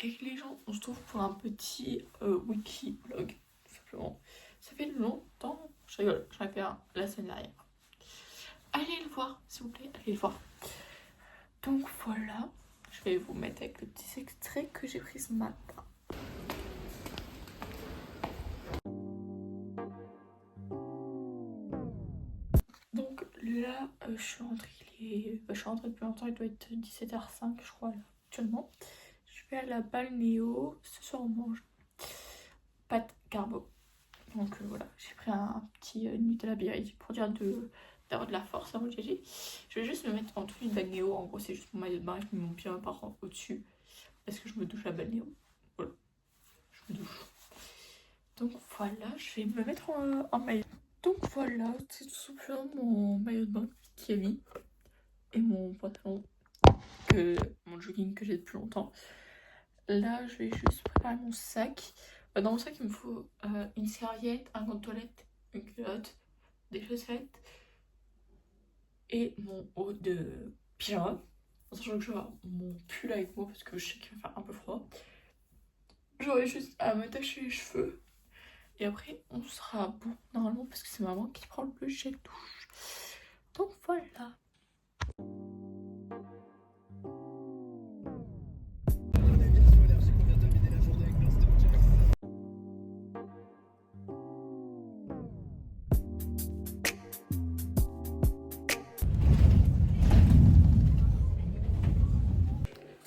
avec les gens, on se trouve pour un petit wiki blog, tout simplement. Ça fait longtemps, je rigole, j'en ai fait un la semaine dernière. Allez le voir, s'il vous plaît, allez le voir. Donc voilà, je vais vous mettre avec le petit extrait que j'ai pris ce matin. Donc là, je suis rentrée, je suis rentrée depuis longtemps, il doit être 17h05 je crois là, actuellement. Je vais à la balnéo, ce soir on mange pâte carbo. Donc voilà, j'ai pris un petit Nutella Berry pour dire d'avoir de la force avant le GG. Je vais juste me mettre en tenue de balnéo, en gros c'est juste mon maillot de bain avec mon pyjama par au-dessus. Parce que je me douche à balnéo. Voilà, je me douche. Donc voilà, je vais me mettre en maillot. Donc voilà, c'est tout simplement mon maillot de bain qui est mis. Et mon pantalon, mon jogging que j'ai depuis longtemps. Là, je vais juste préparer mon sac. Dans mon sac, il me faut une serviette, un gant de toilette, une culotte, des chaussettes et mon haut de pyjama. En sachant que je vais avoir mon pull avec moi parce que je sais qu'il va faire un peu froid. J'aurai juste à m'attacher les cheveux. Et après, on sera bon normalement parce que c'est maman qui prend le gel douche. Donc voilà.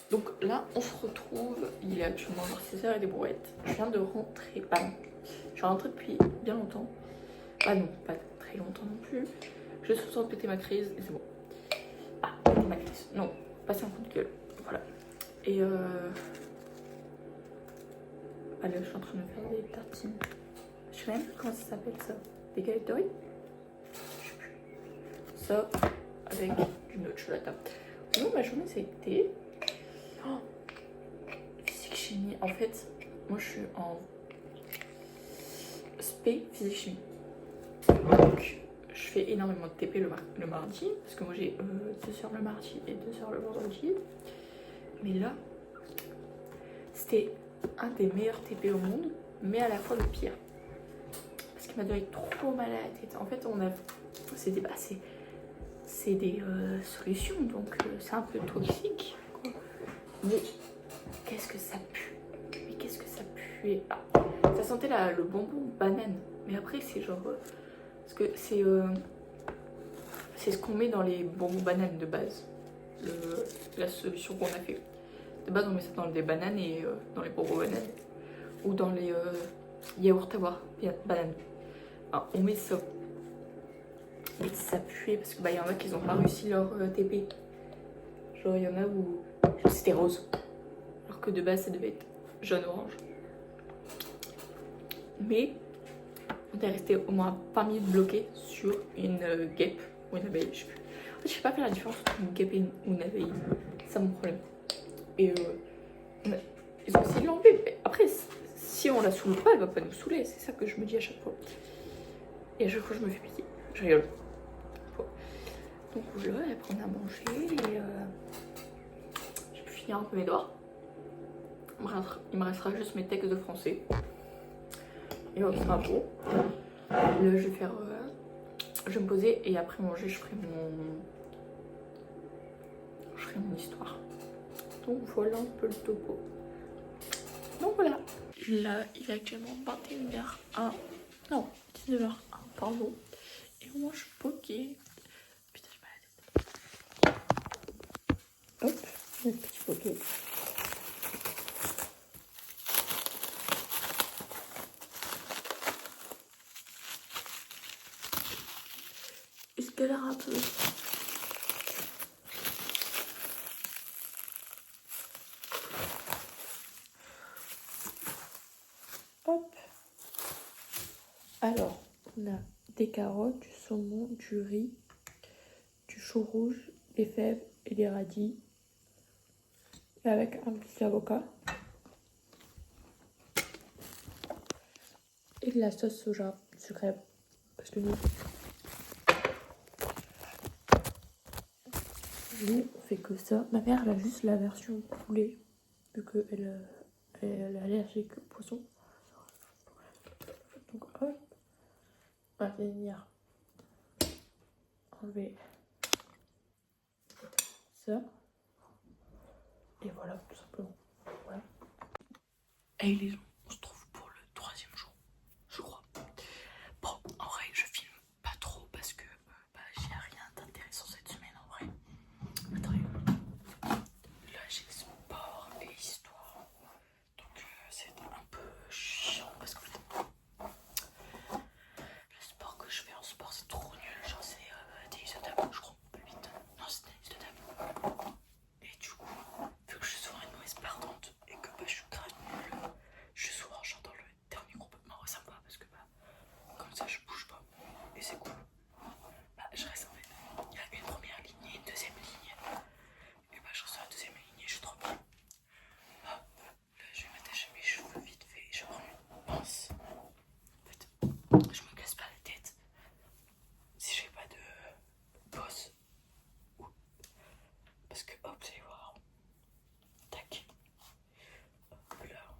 Donc là, on se retrouve, il est actuellement genre 6h et des brouettes. Je viens de rentrer, je suis rentrée depuis bien longtemps. Non, pas très longtemps non plus. Je suis en train de péter ma crise et c'est bon. Péter ma crise, non, passer un coup de gueule, voilà. Et allez, je suis en train de me faire des tartines. Je sais même plus comment ça s'appelle ça. Des galettes de riz? Je sais plus. Ça, avec du nocciolata. Sinon, ma journée, ça a été... physique chimie. En fait, moi, je suis en spé physique chimie. Donc, je fais énormément de TP le mardi. Parce que moi, j'ai 2 heures le mardi et 2 heures le vendredi. Mais là, c'était un des meilleurs TP au monde, mais à la fois le pire. Parce qu'il m'a donné trop mal à la tête. En fait, c'est des solutions, donc c'est un peu toxique. Quoi. Mais qu'est-ce que ça pue? Mais qu'est-ce que ça pue? Ça sentait le bonbon banane. Mais après, c'est genre... parce que c'est ce qu'on met dans les bonbons bananes de base. La solution qu'on a fait. De base, on met ça dans des bananes et dans les bonbons bananes. Ou dans les yaourts à boire bananes. Enfin, on met ça. Et ça puait parce que y en a qui n'ont pas réussi leur TP. Genre, il y en a où c'était rose. Alors que de base, ça devait être jaune-orange. Mais on est resté au moins 20 minutes bloqué sur une guêpe ou une abeille, je sais plus. En fait, je sais pas faire la différence entre une guêpe et une abeille. C'est ça mon problème. Et ils ont essayé de l'enlever. Après, si on la saoule pas, elle va pas nous saouler. C'est ça que je me dis à chaque fois. Et à chaque fois, je me fais pitié. Je rigole. Donc voilà, après on a mangé et j'ai pu finir un peu mes devoirs. Il me restera juste mes textes de français. Et ça sera beau. Là, je vais faire... je vais me poser et après manger, je ferai mon histoire. Donc voilà un peu le topo. Donc voilà. Là, il est actuellement 21h01. Non, 19h01, pardon. Et moi, je suis poquée. Putain, j'ai mal à la tête. Hop, le petit poké. Je galère un peu. Hop. Alors, on a des carottes, du saumon, du riz, du chou rouge, des fèves et des radis. Et avec un petit avocat. Et de la sauce soja sucrée. Parce que nous, on fait que ça. Ma mère, elle a juste la version poulet. Vu qu'elle Elle est allergique au poisson. Donc hop, on va venir enlever ça. Et voilà, tout simplement. Voilà. Et les gens, on se trouve pour le 3e jour, je crois. Bon, en vrai, je filme pas trop parce que j'ai rien d'intéressant cette semaine en vrai. Attendez, là j'ai sport et histoire. Donc c'est un peu chiant parce que le sport que je fais en sport c'est trop nul. Genre c'est tennis de table, je crois, plus vite. Non, c'est tennis de table. Et du coup, vu que je suis souvent une mauvaise perdante et que je suis grave nulle, je suis souvent genre dans le dernier groupe. Mais en vrai, ça me va parce que comme ça je bouge pas et c'est cool. Je reste en fait. Il y a une première ligne et une deuxième ligne. Et je reste sur la deuxième ligne et je suis trop bien. Là, je vais m'attacher mes cheveux vite fait et je prends une pince. En fait, je me casse pas la tête si j'ai pas de bosse. Parce que hop, vous allez voir. Tac. Hop là.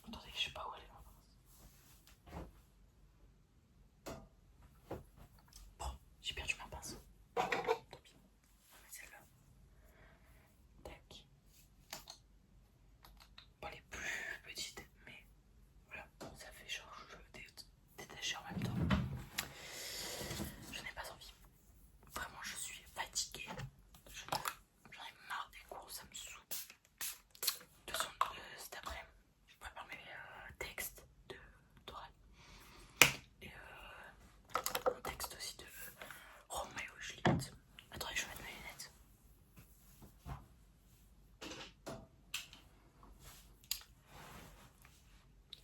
Attendez, je sais pas où aller ma pince. Bon, j'ai perdu ma pince. Tant pis. On va mettre celle-là. Tac. Bon, elle est plus petite, mais voilà, ça fait genre je veux détacher en même temps. Je n'ai pas envie. Vraiment, je suis fatiguée. J'en ai marre des cours, ça me saoule. De toute façon, cet après-midi, je prépare mes textes d'oral. Et un texte aussi de Roméo et Juliette. Attendez, je vais mettre mes lunettes.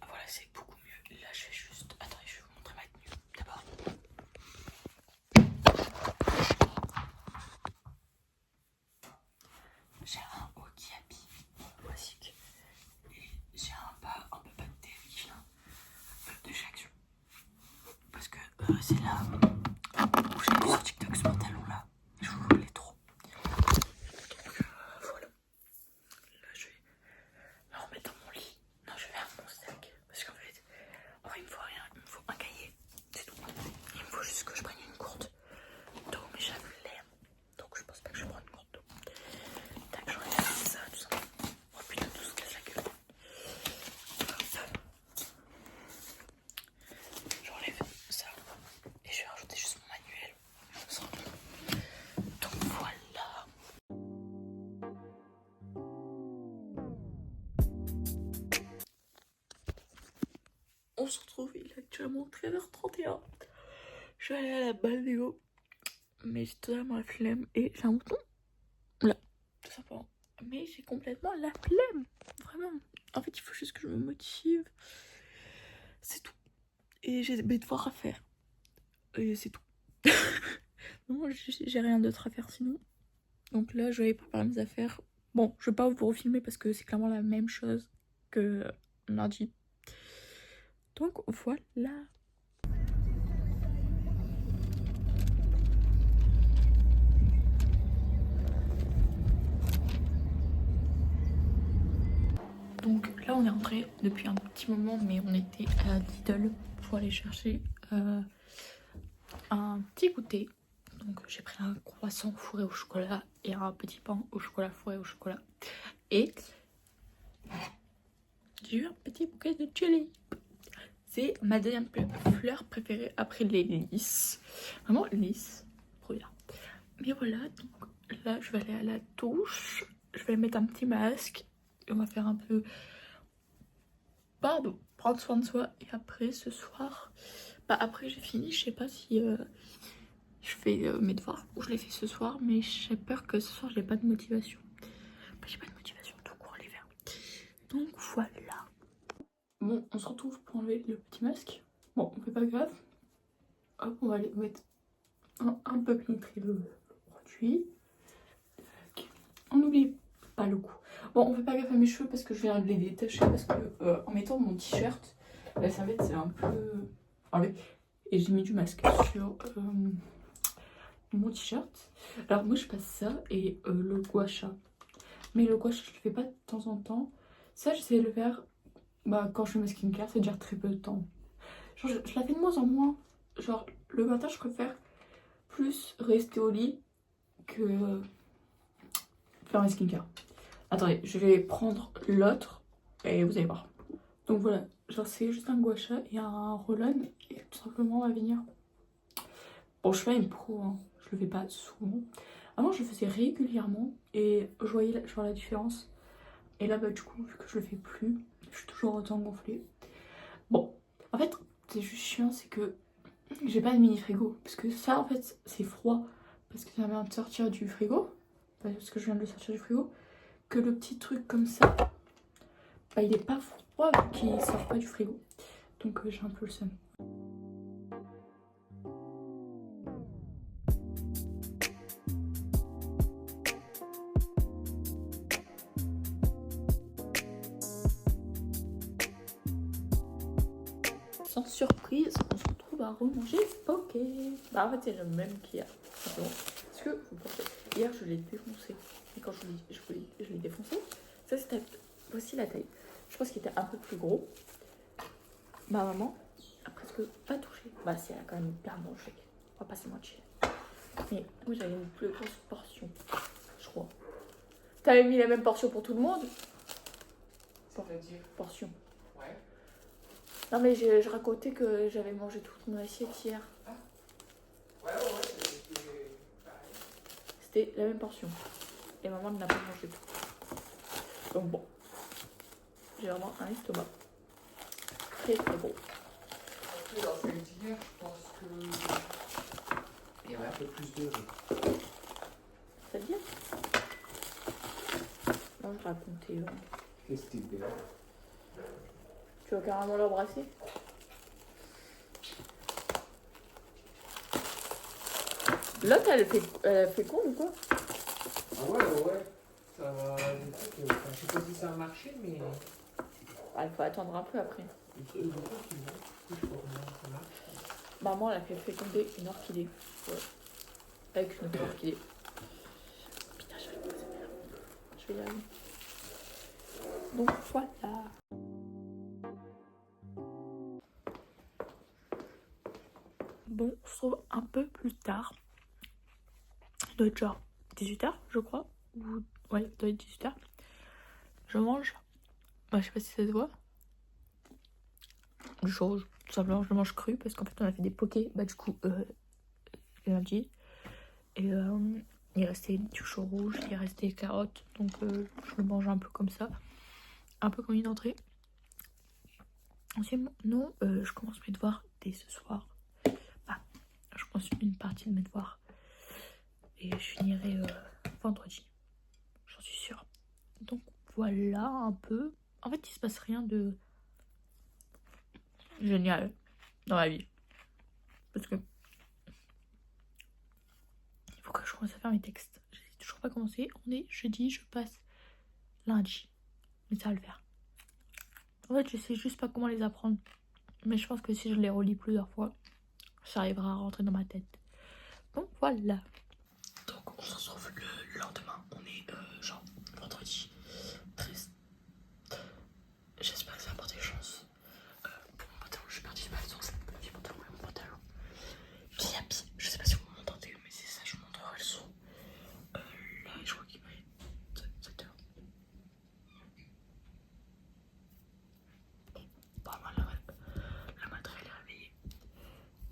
Voilà, c'est beaucoup mieux. Là, je vais juste... Attendez, je vais vous montrer ma tenue d'abord. J'ai un haut qui habille classique. Et j'ai un bas un peu pacté de chez Action. Parce que c'est là où j'ai vu sur TikTok ce pantalon là. Je voulais trop. Donc voilà. Là, je vais me remettre dans mon lit. Non, je vais faire mon sac. Parce qu'en fait, il me faut rien. Il me faut un cahier. C'est tout. Il me faut juste que je prenne une gourde d'eau. Mais j'ai la flemme. Donc je pense pas que je vais prendre une gourde d'eau. Tac, j'aurais fait ça, tout ça. Oh putain, tout se casse la gueule. Hop. J'enlève ça. Et je vais rajouter juste mon manuel. On sera bon. Donc voilà. On se retrouve, il est actuellement 13h31. Je vais aller à la balnéo. Mais j'ai totalement la flemme et j'ai un bouton là, tout simplement. Mais j'ai complètement la flemme. Vraiment. En fait, il faut juste que je me motive. C'est tout. Et j'ai mes devoirs à faire. Et c'est tout. Non, j'ai rien d'autre à faire sinon. Donc là, je vais préparer mes affaires. Bon, je vais pas vous refilmer parce que c'est clairement la même chose que lundi. Donc voilà. Donc là, on est rentré depuis un petit moment, mais on était à Lidl pour aller chercher un petit goûter. Donc j'ai pris un croissant fourré au chocolat et un petit pain au chocolat fourré au chocolat. Et j'ai eu un petit bouquet de jelly. C'est ma deuxième fleur préférée après les lys. Vraiment lys, trop bien. Mais voilà, donc là je vais aller à la douche. Je vais mettre un petit masque. Et on va faire un peu... Pardon, prendre soin de soi. Et après ce soir... après j'ai fini, je sais pas si... je fais mes devoirs ou je les fais ce soir, mais j'ai peur que ce soir j'ai pas de motivation. J'ai pas de motivation tout court l'hiver. Donc voilà. Bon, on se retrouve pour enlever le petit masque. Bon, on fait pas grave. Hop, on va aller mettre un peu pénétrer le produit. On n'oublie pas le coup. Bon, on fait pas gaffe à mes cheveux parce que je viens de les détacher parce que en mettant mon t-shirt, la serviette c'est un peu enlevé. Et j'ai mis du masque sur mon t-shirt. Alors moi je passe ça et le gua sha. Mais le gua sha je le fais pas de temps en temps. Ça, j'essaie de le faire quand je fais ma skincare, c'est-à-dire très peu de temps. Genre, je la fais de moins en moins. Genre, le matin, je préfère plus rester au lit que faire ma skincare. Attendez, je vais prendre l'autre et vous allez voir. Donc voilà, genre c'est juste un gua sha et un roll-on et tout simplement on va venir. Bon, je fais une pro, hein. Je le fais pas souvent. Avant, je le faisais régulièrement et je voyais la différence. Et là, du coup, vu que je le fais plus, je suis toujours autant gonflée. Bon, en fait, c'est juste chiant, c'est que j'ai pas de mini frigo. Parce que ça, en fait, c'est froid. Parce que ça vient de sortir du frigo. Parce que je viens de le sortir du frigo. Que le petit truc comme ça, il est pas froid vu qu'il sort pas du frigo. Donc j'ai un peu le seum. Sans surprise, on se retrouve à remanger Poké. En fait, c'est le même qu'hier. Parce que vous pensez, hier je l'ai défoncé. Et quand je l'ai défoncé, ça c'était aussi la taille. Je pense qu'il était un peu plus gros. Ma maman a presque pas touché. Si, elle a quand même bien mangé. On va pas se mentir. Mais moi j'avais une plus grosse portion, je crois. T'avais mis la même portion pour tout le monde? C'est-à-dire portion. Ouais. Non mais je racontais que j'avais mangé toute mon assiette hier. Ah. Ouais, c'était pareil. C'était la même portion. Et maman n'a pas mangé tout. Donc bon. J'ai vraiment un estomac très très gros. Après, dans celle d'hier, je pense que il y avait un peu plus de riz. C'est-à-dire? Non, je racontais. Qu'est-ce que c'était? Tu vas carrément l'embrasser? L'autre, elle fait con ou quoi? Ah ouais. Ça va. Je sais pas si ça a marché, mais. Il faut attendre un peu après. Le truc qui marche, je sais pas comment ça marche. Maman, elle a fait féconder une orchidée. Ouais. Avec une autre orchidée. Putain, j'arrive pas à faire. Je vais y arriver. Donc voilà. Bon, on se retrouve un peu plus tard. Il doit être genre 18h, je crois. Ouais, il doit être 18h. Je mange. Je sais pas si ça se voit. Tout simplement, je le mange cru parce qu'en fait, on a fait des pokés. Du coup, lundi. Et il restait du chou rouge, il restait des carottes. Donc, je le mange un peu comme ça. Un peu comme une entrée. Ensuite, non, je commence mes devoirs dès ce soir. Je commence une partie de mes devoirs. Et je finirai vendredi. J'en suis sûre. Donc, voilà un peu. En fait, il se passe rien de génial dans ma vie. Parce que il faut que je commence à faire mes textes. Je n'ai toujours pas commencé. On est jeudi, je passe lundi. Mais ça va le faire. En fait, je sais juste pas comment les apprendre. Mais je pense que si je les relis plusieurs fois, ça arrivera à rentrer dans ma tête. Donc voilà. Donc on se retrouve le lendemain. On est genre vendredi 13. J'espère que ça va porter chance. Pour mon pantalon, je suis partie du magasin. C'est mon petit pantalon et mon pantalon. Je sais pas si vous m'entendez, mais c'est ça, je vous montrerai le son. Là, je crois qu'il va être 7h. Pas mal, la matinée elle est réveillée.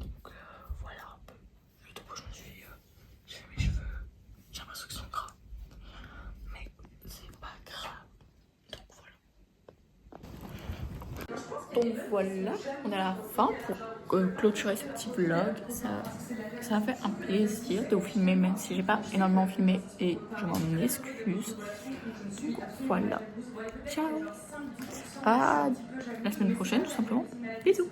Donc voilà un peu. Le temps que je me suis j'ai fait mes cheveux. J'ai l'impression qu'ils sont gras. Mais c'est pas grave. Donc voilà, on est à la fin pour clôturer ce petit vlog. Ça m'a fait un plaisir de vous filmer, même si j'ai pas énormément filmé et je m'en excuse. Donc voilà, ciao, à la semaine prochaine tout simplement. Bisous.